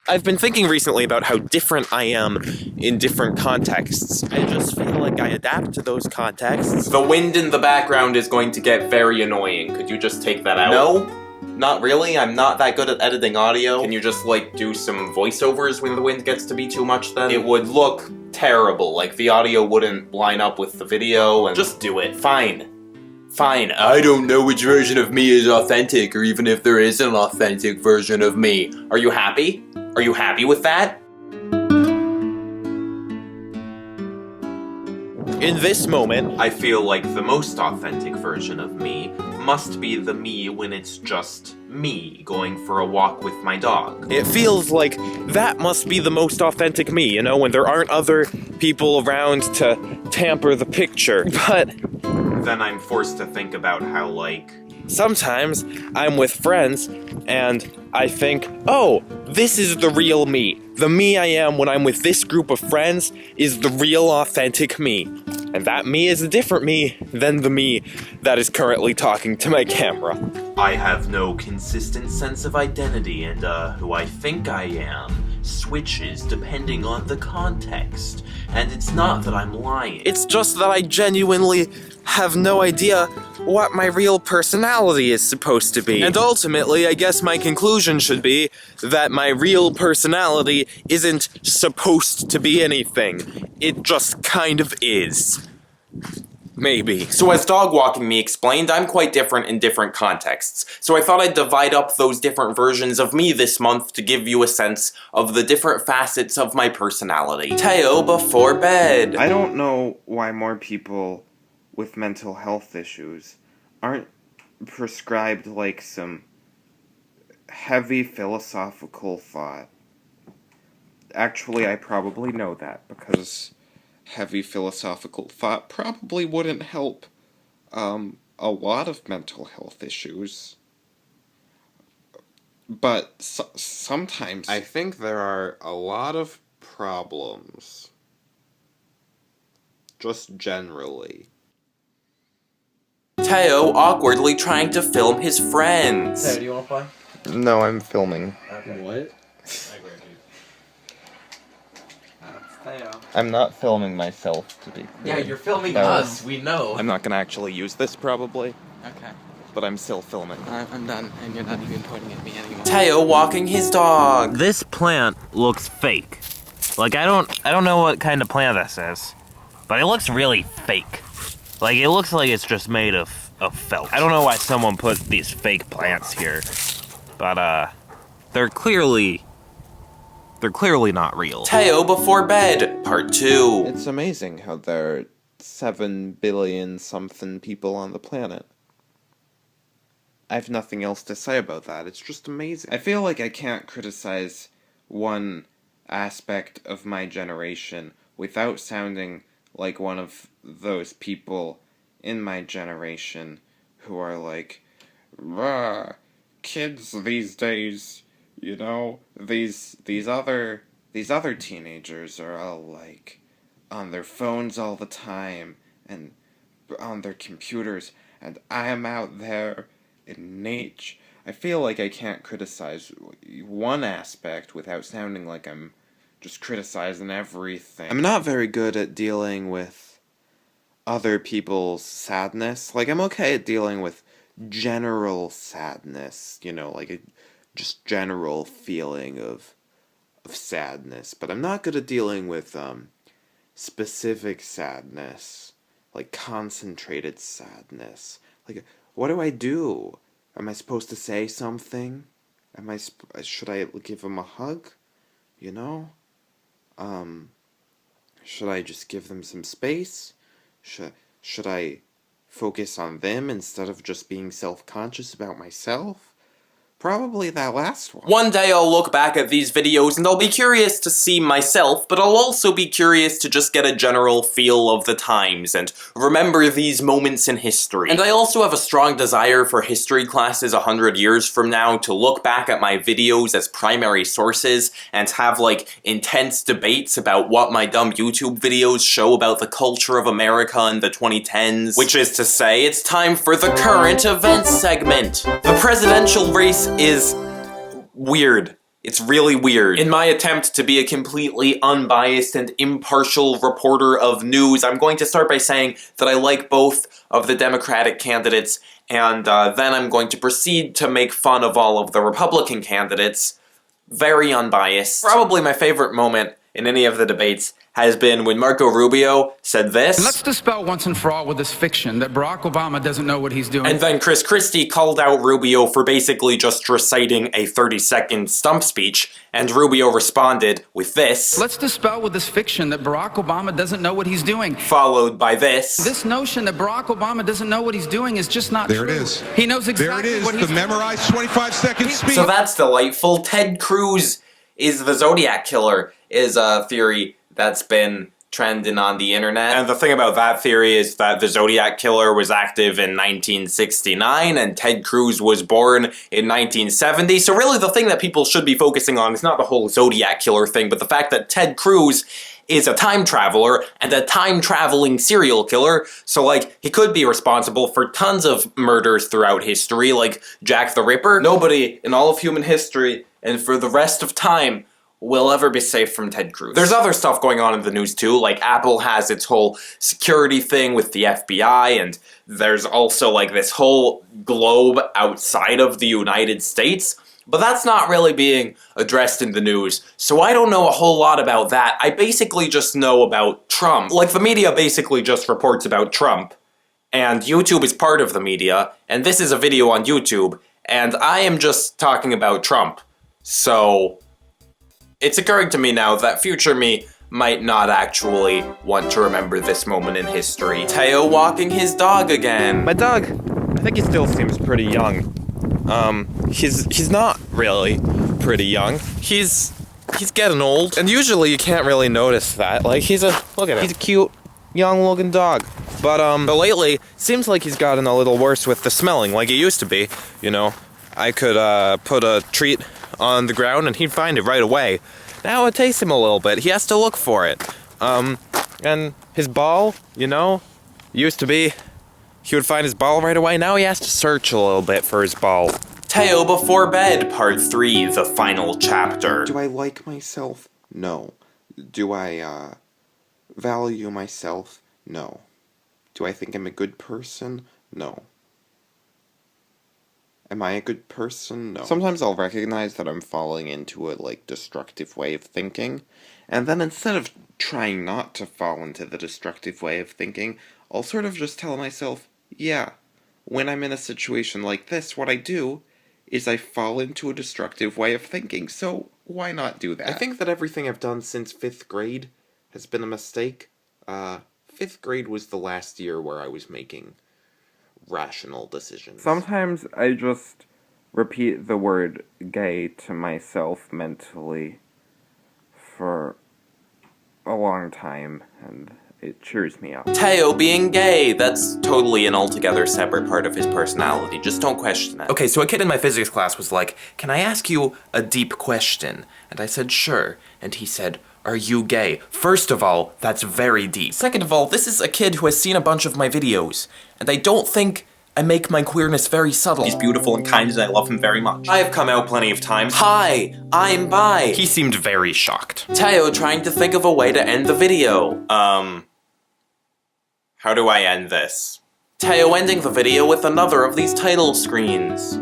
I've been thinking recently about how different I am in different contexts. I just feel like I adapt to those contexts. The wind in the background is going to get very annoying. Could you just take that out? No, not really. I'm not that good at editing audio. Can you just, like, do some voiceovers when the wind gets to be too much then? It would look terrible. Like, the audio wouldn't line up with the video, and just do it. Fine. Fine. I don't know which version of me is authentic, or even if there is an authentic version of me. Are you happy? Are you happy with that? In this moment, I feel like the most authentic version of me must be the me when it's just me going for a walk with my dog. it feels like that must be the most authentic me, you know, when there aren't other people around to tamper the picture. But Then I'm forced to think about how, like, sometimes I'm with friends and I think, oh, this is the real me. The me I am when I'm with this group of friends is the real authentic me. And that me is a different me than the me that is currently talking to my camera. I have no consistent sense of identity, and who I think I am switches depending on the context. And it's not that I'm lying. It's just that I genuinely have no idea what my real personality is supposed to be. And ultimately, I guess my conclusion should be that my real personality isn't supposed to be anything. It just kind of is. Maybe. So as Dog Walking Me explained, I'm quite different in different contexts. So I thought I'd divide up those different versions of me this month to give you a sense of the different facets of my personality. Teo before bed. I don't know why more people with mental health issues aren't prescribed like some heavy philosophical thought. Actually, I probably know that because heavy philosophical thought probably wouldn't help a lot of mental health issues. But sometimes I think there are a lot of problems. Just generally. Teo awkwardly trying to film his friends. Teo, do you want to play? No, I'm filming. Okay. What? Teo. I'm not filming myself, to be clear. Yeah, you're filming No. us. We know. I'm not gonna actually use this probably, Okay. but I'm still filming. I'm done, and you're not even pointing at me anymore. Teo walking his dog. This plant looks fake. Like I don't know what kind of plant this is, but it looks really fake. Like it looks like it's just made of felt. I don't know why someone put these fake plants here, but they're clearly not real. Teo before bed, part 2. It's amazing how there are 7 billion something people on the planet. I have nothing else to say about that. It's just amazing. I feel like I can't criticize one aspect of my generation without sounding like one of those people in my generation who are like, "Rah, kids these days, you know, these other teenagers are all like on their phones all the time and on their computers, and I am out there in nature." I feel like I can't criticize one aspect without sounding like I'm just criticizing everything. I'm not very good at dealing with other people's sadness. Like, I'm okay at dealing with general sadness, you know, like a just general feeling of sadness, but I'm not good at dealing with specific sadness, like concentrated sadness. Like, what do I do? Am I supposed to say something? Should I give them a hug? You know? Should I just give them some space? Should I focus on them instead of just being self-conscious about myself? Probably that last one. One day I'll look back at these videos and I'll be curious to see myself, but I'll also be curious to just get a general feel of the times and remember these moments in history. And I also have a strong desire for history classes 100 years from now to look back at my videos as primary sources and have, like, intense debates about what my dumb YouTube videos show about the culture of America in the 2010s. Which is to say, it's time for the current events segment. The presidential race is weird. It's really weird. In my attempt to be a completely unbiased and impartial reporter of news, I'm going to start by saying that I like both of the Democratic candidates, and then I'm going to proceed to make fun of all of the Republican candidates. Very unbiased. Probably my favorite moment in any of the debates has been when Marco Rubio said this. Let's dispel once and for all with this fiction that Barack Obama doesn't know what he's doing. And then Chris Christie called out Rubio for basically just reciting a 30-second stump speech, and Rubio responded with this. Let's dispel with this fiction that Barack Obama doesn't know what he's doing. Followed by this. This notion that Barack Obama doesn't know what he's doing is just not true. There it is. He knows exactly There it is, what he's the memorized 25-second speech. So that's delightful. Ted Cruz is the Zodiac Killer is a theory that's been trending on the internet. And the thing about that theory is that the Zodiac Killer was active in 1969 and Ted Cruz was born in 1970. So really the thing that people should be focusing on is not the whole Zodiac Killer thing, but the fact that Ted Cruz is a time traveler and a time-traveling serial killer, so like, he could be responsible for tons of murders throughout history, like Jack the Ripper. Nobody in all of human history, and for the rest of time, will ever be safe from Ted Cruz. There's other stuff going on in the news too, like Apple has its whole security thing with the FBI, and there's also like this whole globe outside of the United States. But that's not really being addressed in the news, so I don't know a whole lot about that. I basically just know about Trump. Like, the media basically just reports about Trump, and YouTube is part of the media, and this is a video on YouTube, and I am just talking about Trump. So, it's occurring to me now that future me might not actually want to remember this moment in history. Teo walking his dog again. My dog, I think he still seems pretty young. He's not really pretty young. He's getting old, and usually you can't really notice that. Like, look at him. He's a cute, young-looking dog. But lately, seems like he's gotten a little worse with the smelling, like it used to be, you know. I could, put a treat on the ground and he'd find it right away. Now it tastes him a little bit. He has to look for it. And his ball, you know, used to be, he would find his ball right away. Now he has to search a little bit for his ball. Teo Before Bed, Part 3, the final chapter. Do I like myself? No. Do I, value myself? No. Do I think I'm a good person? No. Am I a good person? No. Sometimes I'll recognize that I'm falling into a, like, destructive way of thinking, and then instead of trying not to fall into the destructive way of thinking, I'll sort of just tell myself, yeah, when I'm in a situation like this, what I do is I fall into a destructive way of thinking, so why not do that? I think that everything I've done since 5th grade has been a mistake. 5th grade was the last year where I was making rational decisions. Sometimes I just repeat the word gay to myself mentally for a long time, and it cheers me up. Teo being gay, that's totally an altogether separate part of his personality, just don't question it. Okay, so a kid in my physics class was like, "Can I ask you a deep question?" And I said, "Sure." And he said, "Are you gay?" First of all, that's very deep. Second of all, this is a kid who has seen a bunch of my videos, and I don't think I make my queerness very subtle. He's beautiful and kind, and I love him very much. I have come out plenty of times. Hi, I'm bi. He seemed very shocked. Teo trying to think of a way to end the video. How do I end this? Teo ending the video with another of these title screens.